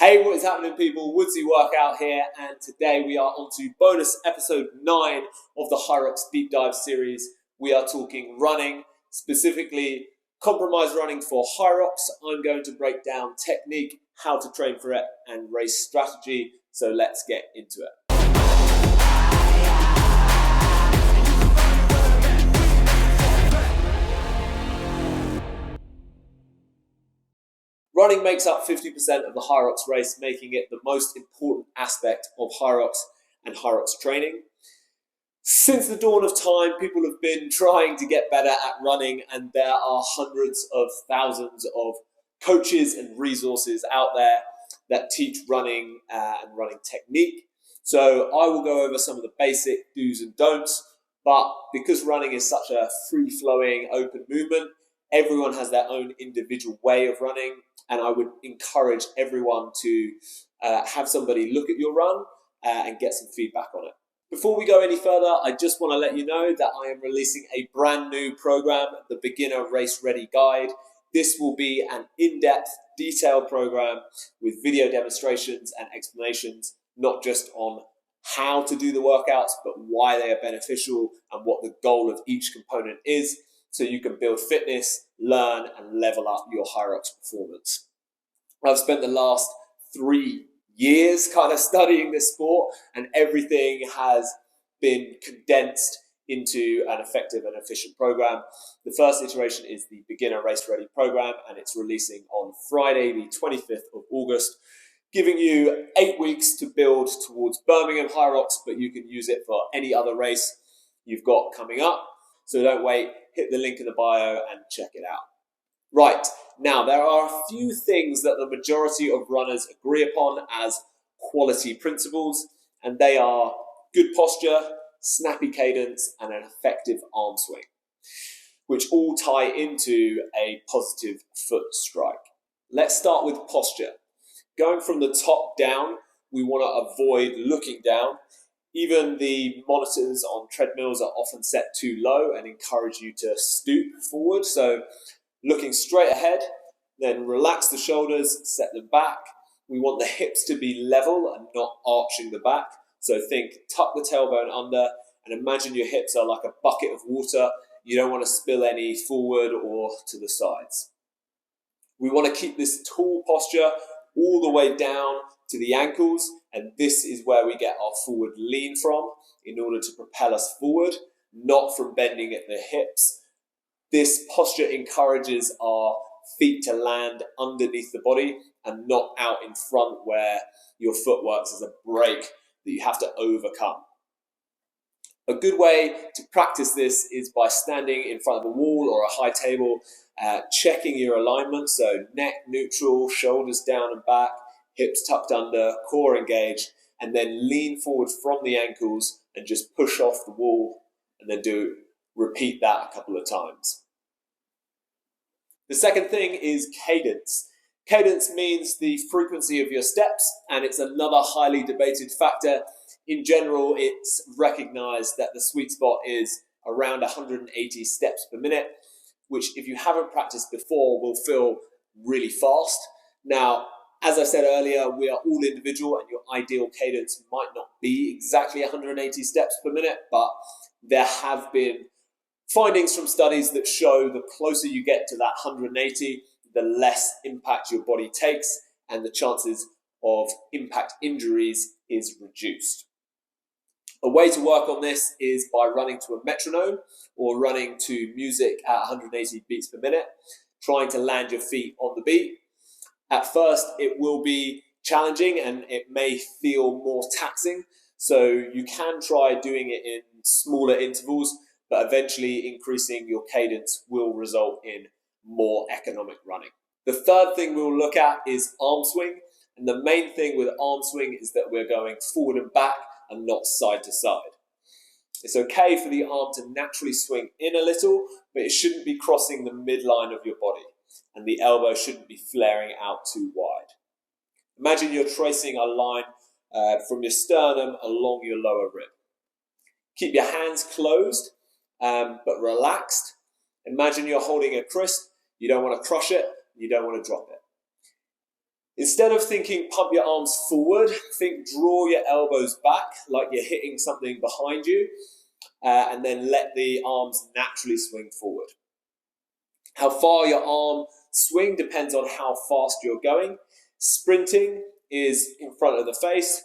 Hey, what is happening, people? Woodsy Workout here, and today we are on to bonus episode 9 of the Hyrox Deep Dive series. We are talking running, specifically compromise running for Hyrox. I'm going to break down technique, how to train for it, and race strategy. So let's get into it. Running makes up 50% of the Hyrox race, making it the most important aspect of Hyrox and Hyrox training. Since the dawn of time, people have been trying to get better at running, and there are hundreds of thousands of coaches and resources out there that teach running and running technique. So I will go over some of the basic do's and don'ts, but because running is such a free-flowing, open movement, everyone has their own individual way of running, and I would encourage everyone to have somebody look at your run and get some feedback on it. Before we go any further, I just want to let you know that I am releasing a brand new program, the Beginner Race Ready Guide. This will be an in-depth, detailed program with video demonstrations and explanations, not just on how to do the workouts, but why they are beneficial and what the goal of each component is, so you can build fitness, learn, and level up your Hyrox performance. I've spent the last 3 years kind of studying this sport, and everything has been condensed into an effective and efficient program. The first iteration is the Beginner Race Ready program, and it's releasing on Friday, the 25th of August, giving you 8 weeks to build towards Birmingham Hyrox, but you can use it for any other race you've got coming up. So don't wait, hit the link in the bio and check it out. Right, now there are a few things that the majority of runners agree upon as quality principles, and they are good posture, snappy cadence, and an effective arm swing, which all tie into a positive foot strike. Let's start with posture. Going from the top down, we want to avoid looking down. Even the monitors on treadmills are often set too low and encourage you to stoop forward. So looking straight ahead, then relax the shoulders, set them back. We want the hips to be level and not arching the back. So think tuck the tailbone under and imagine your hips are like a bucket of water. You don't want to spill any forward or to the sides. We want to keep this tall posture all the way down to the ankles, and this is where we get our forward lean from in order to propel us forward, not from bending at the hips. This posture encourages our feet to land underneath the body and not out in front where your foot works as a brake that you have to overcome. A good way to practice this is by standing in front of a wall or a high table, checking your alignment, so neck neutral, shoulders down and back, hips tucked under, core engaged, and then lean forward from the ankles and just push off the wall, and then repeat that a couple of times. The second thing is cadence. Cadence means the frequency of your steps, and it's another highly debated factor. In general, it's recognized that the sweet spot is around 180 steps per minute, which if you haven't practiced before will feel really fast. Now, as I said earlier, we are all individual, and your ideal cadence might not be exactly 180 steps per minute, but there have been findings from studies that show the closer you get to that 180, the less impact your body takes, and the chances of impact injuries is reduced. A way to work on this is by running to a metronome or running to music at 180 beats per minute, trying to land your feet on the beat. At first, it will be challenging and it may feel more taxing, so you can try doing it in smaller intervals, but eventually increasing your cadence will result in more economic running. The third thing we'll look at is arm swing, and the main thing with arm swing is that we're going forward and back and not side to side. It's okay for the arm to naturally swing in a little, but it shouldn't be crossing the midline of your body, and the elbow shouldn't be flaring out too wide. Imagine you're tracing a line from your sternum along your lower rib. Keep your hands closed, but relaxed. Imagine you're holding a crisp. You don't want to crush it. You don't want to drop it. Instead of thinking pump your arms forward, think draw your elbows back like you're hitting something behind you, and then let the arms naturally swing forward. How far your arm swing depends on how fast you're going. Sprinting is in front of the face,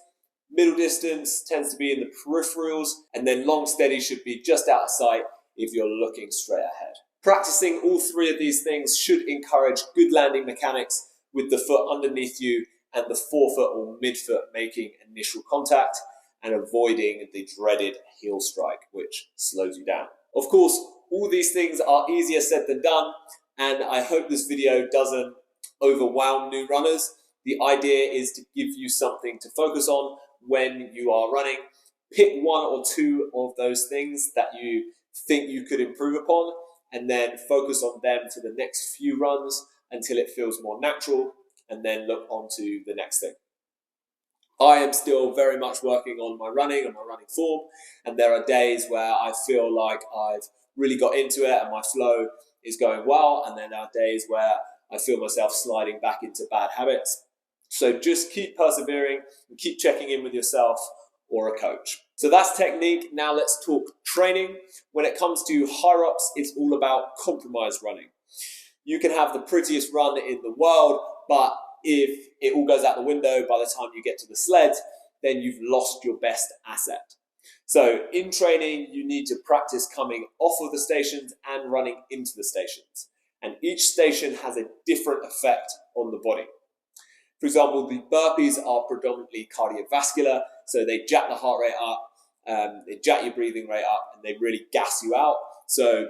middle distance tends to be in the peripherals, and then long steady should be just out of sight if you're looking straight ahead. Practicing all three of these things should encourage good landing mechanics with the foot underneath you and the forefoot or midfoot making initial contact and avoiding the dreaded heel strike, which slows you down. Of course, all these things are easier said than done, and I hope this video doesn't overwhelm new runners. The idea is to give you something to focus on when you are running. Pick one or two of those things that you think you could improve upon, and then focus on them for the next few runs until it feels more natural, and then look on to the next thing. I am still very much working on my running and my running form, and there are days where I feel like I've really got into it and my flow is going well, and then there are days where I feel myself sliding back into bad habits. So just keep persevering and keep checking in with yourself or a coach. So that's technique. Now let's talk training. When it comes to Hyrox, it's all about compromise running. You can have the prettiest run in the world, but if it all goes out the window by the time you get to the sled, then you've lost your best asset. So in training, you need to practice coming off of the stations and running into the stations. And each station has a different effect on the body. For example, the burpees are predominantly cardiovascular, so they jack the heart rate up, they jack your breathing rate up, and they really gas you out. So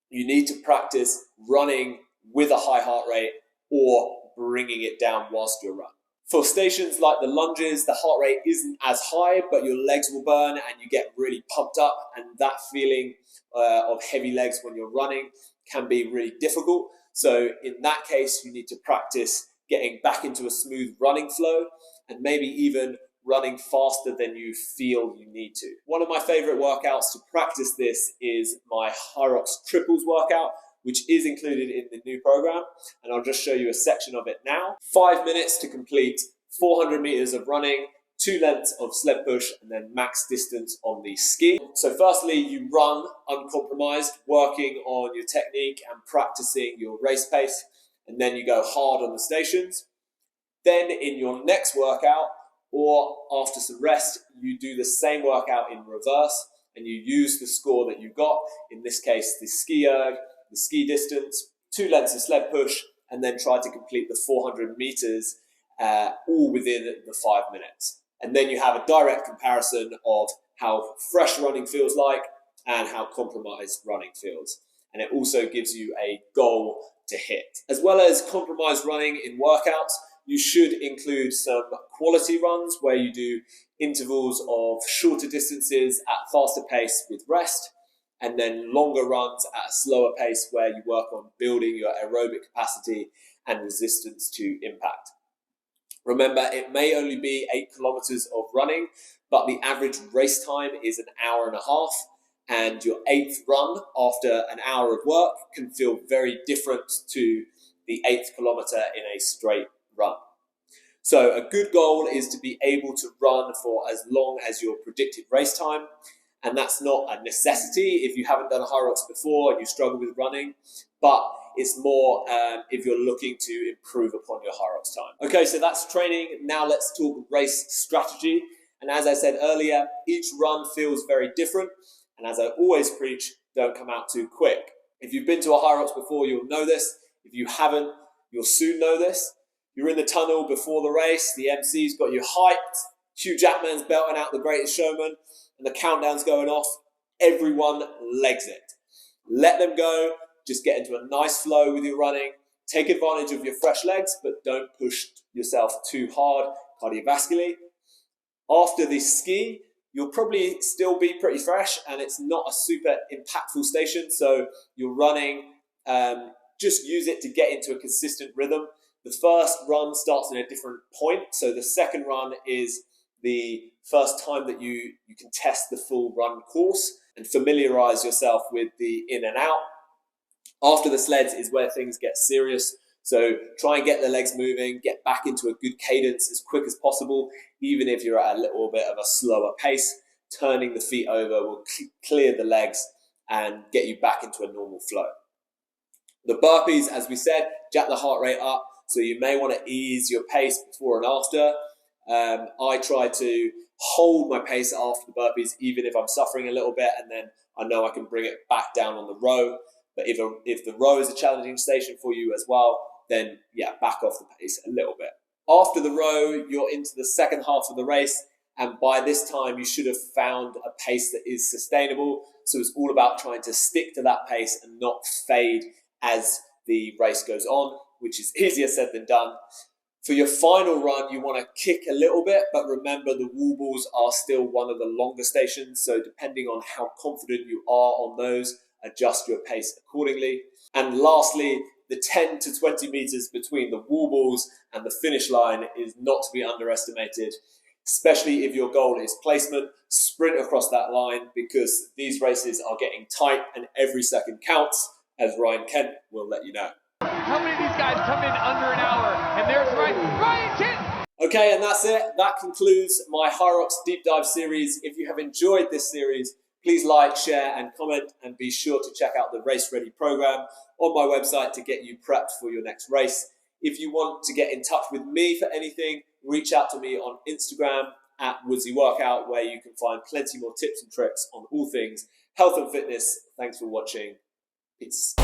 you need to practice running with a high heart rate or bringing it down whilst you run. For stations like the lunges, the heart rate isn't as high, but your legs will burn and you get really pumped up, and that feeling of heavy legs when you're running can be really difficult. So in that case, you need to practice getting back into a smooth running flow and maybe even running faster than you feel you need to. One of my favorite workouts to practice this is my Hyrox triples workout, which is included in the new program, and I'll just show you a section of it now. 5 minutes to complete 400 meters of running, 2 lengths of sled push, and then max distance on the ski. So firstly, you run uncompromised, working on your technique and practicing your race pace, and then you go hard on the stations. Then in your next workout, or after some rest, you do the same workout in reverse, and you use the score that you got, in this case the ski erg, the ski distance, 2 lengths of sled push, and then try to complete the 400 meters all within the 5 minutes. And then you have a direct comparison of how fresh running feels like and how compromised running feels. And it also gives you a goal to hit. As well as compromised running in workouts, you should include some quality runs where you do intervals of shorter distances at faster pace with rest, and then longer runs at a slower pace where you work on building your aerobic capacity and resistance to impact. Remember, it may only be 8 kilometers of running, but the average race time is an hour and a half, and your 8th run after an hour of work can feel very different to the 8th kilometer in a straight run. So a good goal is to be able to run for as long as your predicted race time. And that's not a necessity if you haven't done a Hyrox before and you struggle with running, but it's more if you're looking to improve upon your Hyrox time. Okay, so that's training. Now let's talk race strategy. And as I said earlier, each run feels very different. And as I always preach, don't come out too quick. If you've been to a Hyrox before, you'll know this. If you haven't, you'll soon know this. You're in the tunnel before the race. The MC's got you hyped. Hugh Jackman's belting out The Greatest Showman, and the countdown's going off. Everyone legs it. Let them go. Just get into a nice flow with your running. Take advantage of your fresh legs, but don't push yourself too hard cardiovascularly. After the ski, you'll probably still be pretty fresh, and it's not a super impactful station, so you're running, just use it to get into a consistent rhythm. The first run starts in a different point, so the second run is the first time that you can test the full run course and familiarize yourself with the in and out. After the sleds is where things get serious, So try and get the legs moving, get back into a good cadence as quick as possible, even if you're at a little bit of a slower pace. Turning the feet over will clear the legs and get you back into a normal flow. The burpees, as we said, jack the heart rate up, so you may want to ease your pace before and after. I try to hold my pace after the burpees, even if I'm suffering a little bit, and then I know I can bring it back down on the row. But if the row is a challenging station for you as well, then yeah, back off the pace a little bit. After the row, you're into the second half of the race, and by this time you should have found a pace that is sustainable. So it's all about trying to stick to that pace and not fade as the race goes on, which is easier said than done. For your final run, you want to kick a little bit, but remember the wall balls are still one of the longer stations, so depending on how confident you are on those, adjust your pace accordingly. And lastly, the 10 to 20 meters between the wall balls and the finish line is not to be underestimated, especially if your goal is placement. Sprint across that line, because these races are getting tight and every second counts, as Ryan Kent will let you know. How many of these guys come in under an hour? And there's Ryan Kent! Okay, and that's it. That concludes my Hyrox Deep Dive series. If you have enjoyed this series, please like, share, and comment, and be sure to check out the Race Ready program on my website to get you prepped for your next race. If you want to get in touch with me for anything, reach out to me on Instagram at Woodsy Workout, where you can find plenty more tips and tricks on all things health and fitness. Thanks for watching. Peace.